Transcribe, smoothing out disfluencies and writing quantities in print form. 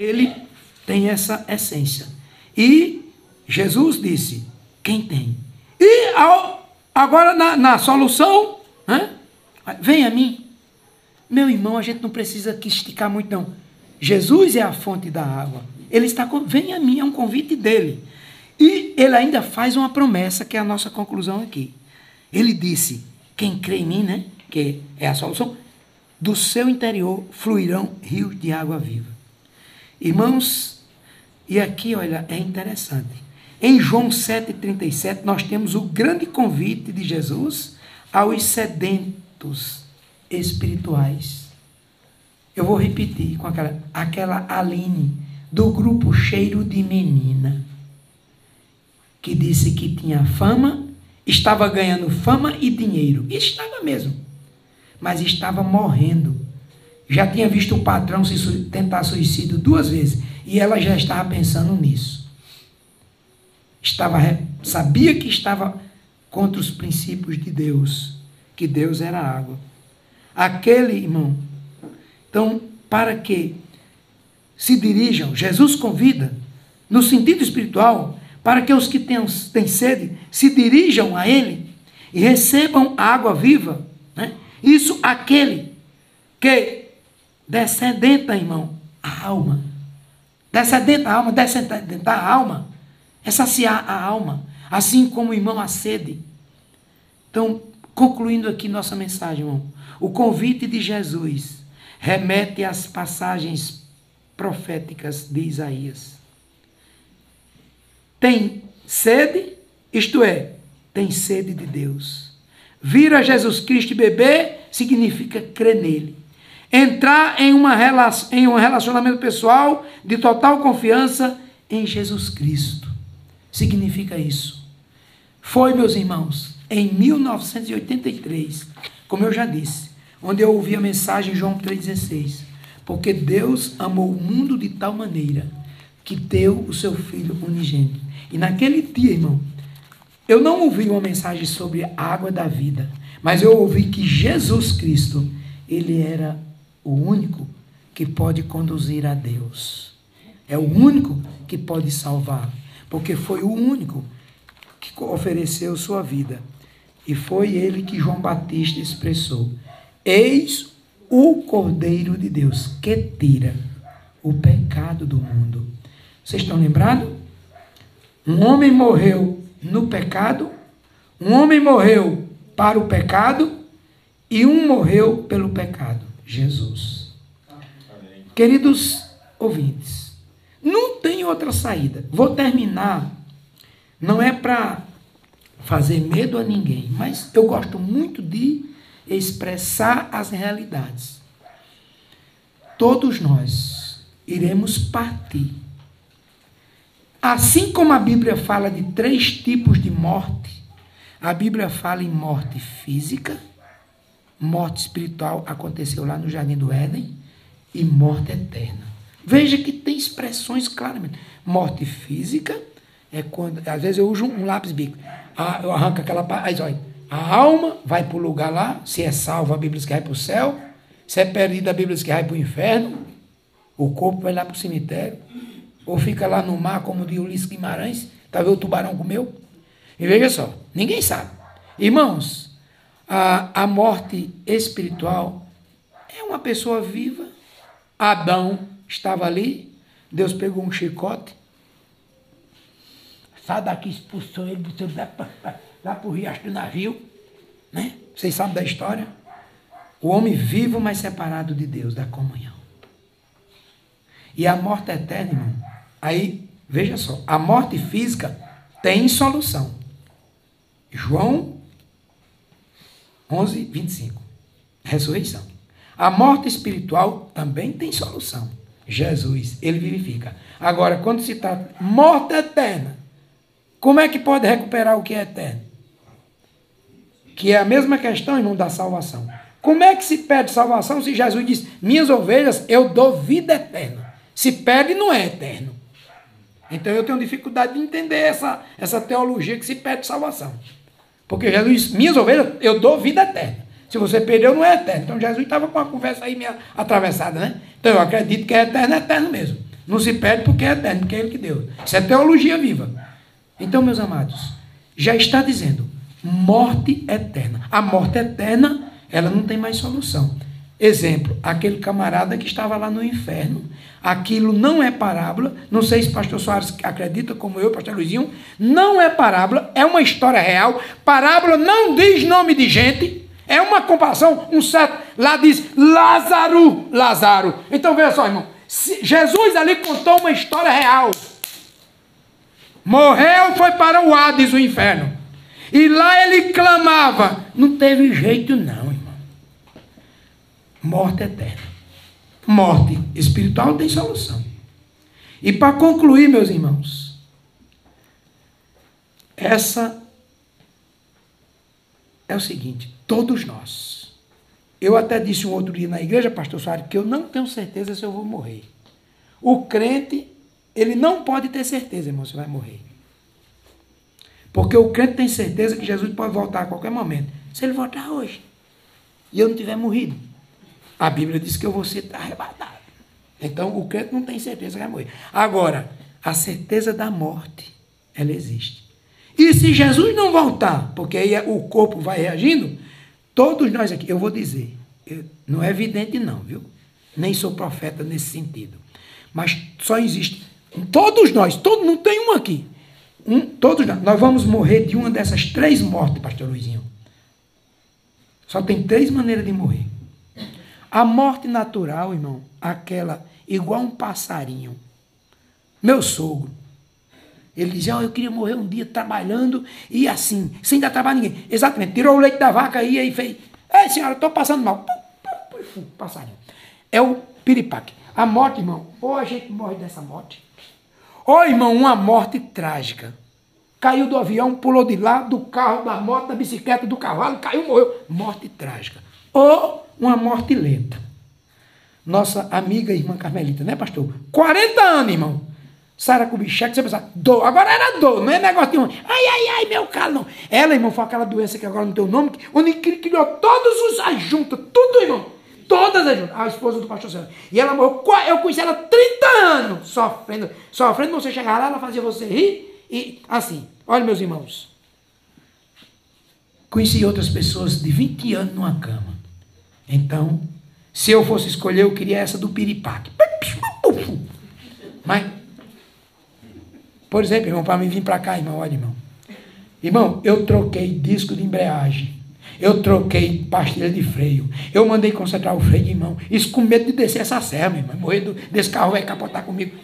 Ele tem essa essência. E Jesus disse, quem tem? E agora na solução, né? Vem a mim. Meu irmão, a gente não precisa aqui esticar muito não. Jesus é a fonte da água. Ele está, vem a mim, é um convite dele. E ele ainda faz uma promessa, que é a nossa conclusão aqui. Ele disse, quem crê em mim, né? Que é a solução, do seu interior fluirão rios de água viva. Irmãos, e aqui, olha, é interessante. Em João 7,37, nós temos o grande convite de Jesus aos sedentos espirituais. Eu vou repetir com aquela Aline, do grupo Cheiro de Menina, que disse que tinha fama, estava ganhando fama e dinheiro. E estava mesmo, mas estava morrendo. Já tinha visto o patrão tentar suicídio 2 vezes, e ela já estava pensando nisso. Sabia que estava contra os princípios de Deus, que Deus era água. Aquele, irmão, então, para que se dirijam, Jesus convida, no sentido espiritual, para que os que têm sede se dirijam a Ele e recebam a água viva, né? Isso, aquele que descedenta, irmão, a alma. Descedenta a alma, é saciar a alma, assim como o irmão a sede. Então, concluindo aqui nossa mensagem, irmão, o convite de Jesus remete às passagens proféticas de Isaías. Tem sede, isto é, tem sede de Deus. Vir a Jesus Cristo e beber significa crer nele. Entrar em um relacionamento pessoal de total confiança em Jesus Cristo. Significa isso. Foi, meus irmãos, em 1983, como eu já disse, onde eu ouvi a mensagem João 3,16. Porque Deus amou o mundo de tal maneira que deu o seu Filho unigênito. E naquele dia, irmão, eu não ouvi uma mensagem sobre a água da vida, mas eu ouvi que Jesus Cristo, ele era o único que pode conduzir a Deus. É o único que pode salvar, porque foi o único que ofereceu sua vida. E foi ele que João Batista expressou: eis o Cordeiro de Deus que tira o pecado do mundo. Vocês estão lembrados? Um homem morreu no pecado, um homem morreu para o pecado e um morreu pelo pecado, Jesus. Amém. Queridos ouvintes, não tem outra saída. Vou terminar, não é para fazer medo a ninguém, mas eu gosto muito de expressar as realidades. Todos nós iremos partir. Assim como a Bíblia fala de 3 tipos de morte, a Bíblia fala em morte física, morte espiritual, aconteceu lá no Jardim do Éden, e morte eterna. Veja que tem expressões claramente. Morte física é quando, às vezes eu uso um lápis bico, eu arranco aquela parte, olha, a alma vai para o lugar lá, se é salvo, a Bíblia diz que vai para o céu, se é perdido, a Bíblia diz que vai para o inferno, o corpo vai lá para o cemitério, ou fica lá no mar, como diz Ulisses Guimarães, talvez o tubarão comeu. E veja só, ninguém sabe. Irmãos, a morte espiritual é uma pessoa viva. Adão estava ali, Deus pegou um chicote, sai daqui, expulsou ele, botou lá para o riacho do navio, né? Vocês sabem da história? O homem vivo, mas separado de Deus, da comunhão. E a morte eterna, irmão, aí, veja só, a morte física tem solução. João 11:25, ressurreição. A morte espiritual também tem solução. Jesus, ele vivifica. Agora, quando se trata de morte eterna, como é que pode recuperar o que é eterno? Que é a mesma questão, irmão, da salvação. Como é que se perde salvação se Jesus diz, minhas ovelhas, eu dou vida eterna? Se perde, não é eterno. Então eu tenho dificuldade de entender essa teologia que se perde salvação. Porque Jesus diz, minhas ovelhas, eu dou vida eterna. Se você perdeu, não é eterno. Então Jesus estava com uma conversa aí meio atravessada, né? Então eu acredito que é eterno mesmo. Não se perde porque é eterno, porque é Ele que deu. Isso é teologia viva. Então, meus amados, já está dizendo, morte eterna. A morte eterna, ela não tem mais solução. Exemplo, aquele camarada que estava lá no inferno, aquilo não é parábola, não sei se o pastor Soares acredita, como eu, pastor Luizinho, não é parábola, é uma história real. Parábola não diz nome de gente, é uma comparação, um certo, lá diz Lázaro. Então veja só, irmão, Jesus ali contou uma história real. Morreu, foi para o Hades, o inferno. E lá ele clamava. Não teve jeito não, irmão. Morte eterna. Morte espiritual tem solução. E para concluir, meus irmãos, essa é o seguinte, todos nós. Eu até disse um outro dia na igreja, pastor Soares, que eu não tenho certeza se eu vou morrer. O crente, ele não pode ter certeza, irmão, se vai morrer. Porque o crente tem certeza que Jesus pode voltar a qualquer momento. Se ele voltar hoje e eu não tiver morrido, a Bíblia diz que eu vou ser arrebatado. Então, o crente não tem certeza que vai morrer. Agora, a certeza da morte, ela existe. E se Jesus não voltar, porque aí o corpo vai reagindo, todos nós aqui, eu vou dizer, não é evidente não, viu? Nem sou profeta nesse sentido. Mas só existe, todos nós, não tem um aqui. Todos nós vamos morrer de uma dessas 3 mortes, pastor Luizinho. Só tem 3 maneiras de morrer. A morte natural, irmão, aquela igual um passarinho. Meu sogro, ele dizia, eu queria morrer um dia trabalhando e assim, sem dar trabalho a ninguém. Exatamente, tirou o leite da vaca e aí fez, ei senhora, estou passando mal. Passarinho. É o piripaque. A morte, irmão, ou a gente morre dessa morte, ou, irmão, uma morte trágica. Caiu do avião, pulou de lá, do carro, da moto, da bicicleta, do cavalo, caiu, morreu. Morte trágica. Ou uma morte lenta. Nossa amiga irmã Carmelita, né, pastor? 40 anos, irmão. Sara Kubitschek, você pensa, dor. Agora era dor, não é negócio de um, ai, meu calo, não. Ela, irmão, foi aquela doença que agora não tem o nome, onde criou todos as juntas, tudo, irmão. Todas as juntas. A esposa do pastor Célio. E ela morreu, eu conheci ela 30 anos, sofrendo. Você chegava lá, ela fazia você rir, e assim, olha, meus irmãos. Conheci outras pessoas de 20 anos numa cama. Então, se eu fosse escolher, eu queria essa do piripaque. Mas, por exemplo, irmão, para mim vir para cá, irmão, olha, irmão. Irmão, eu troquei disco de embreagem. Eu troquei pastilha de freio. Eu mandei concentrar o freio, irmão. Isso com medo de descer essa serra, irmão. Morrer desse carro vai capotar comigo.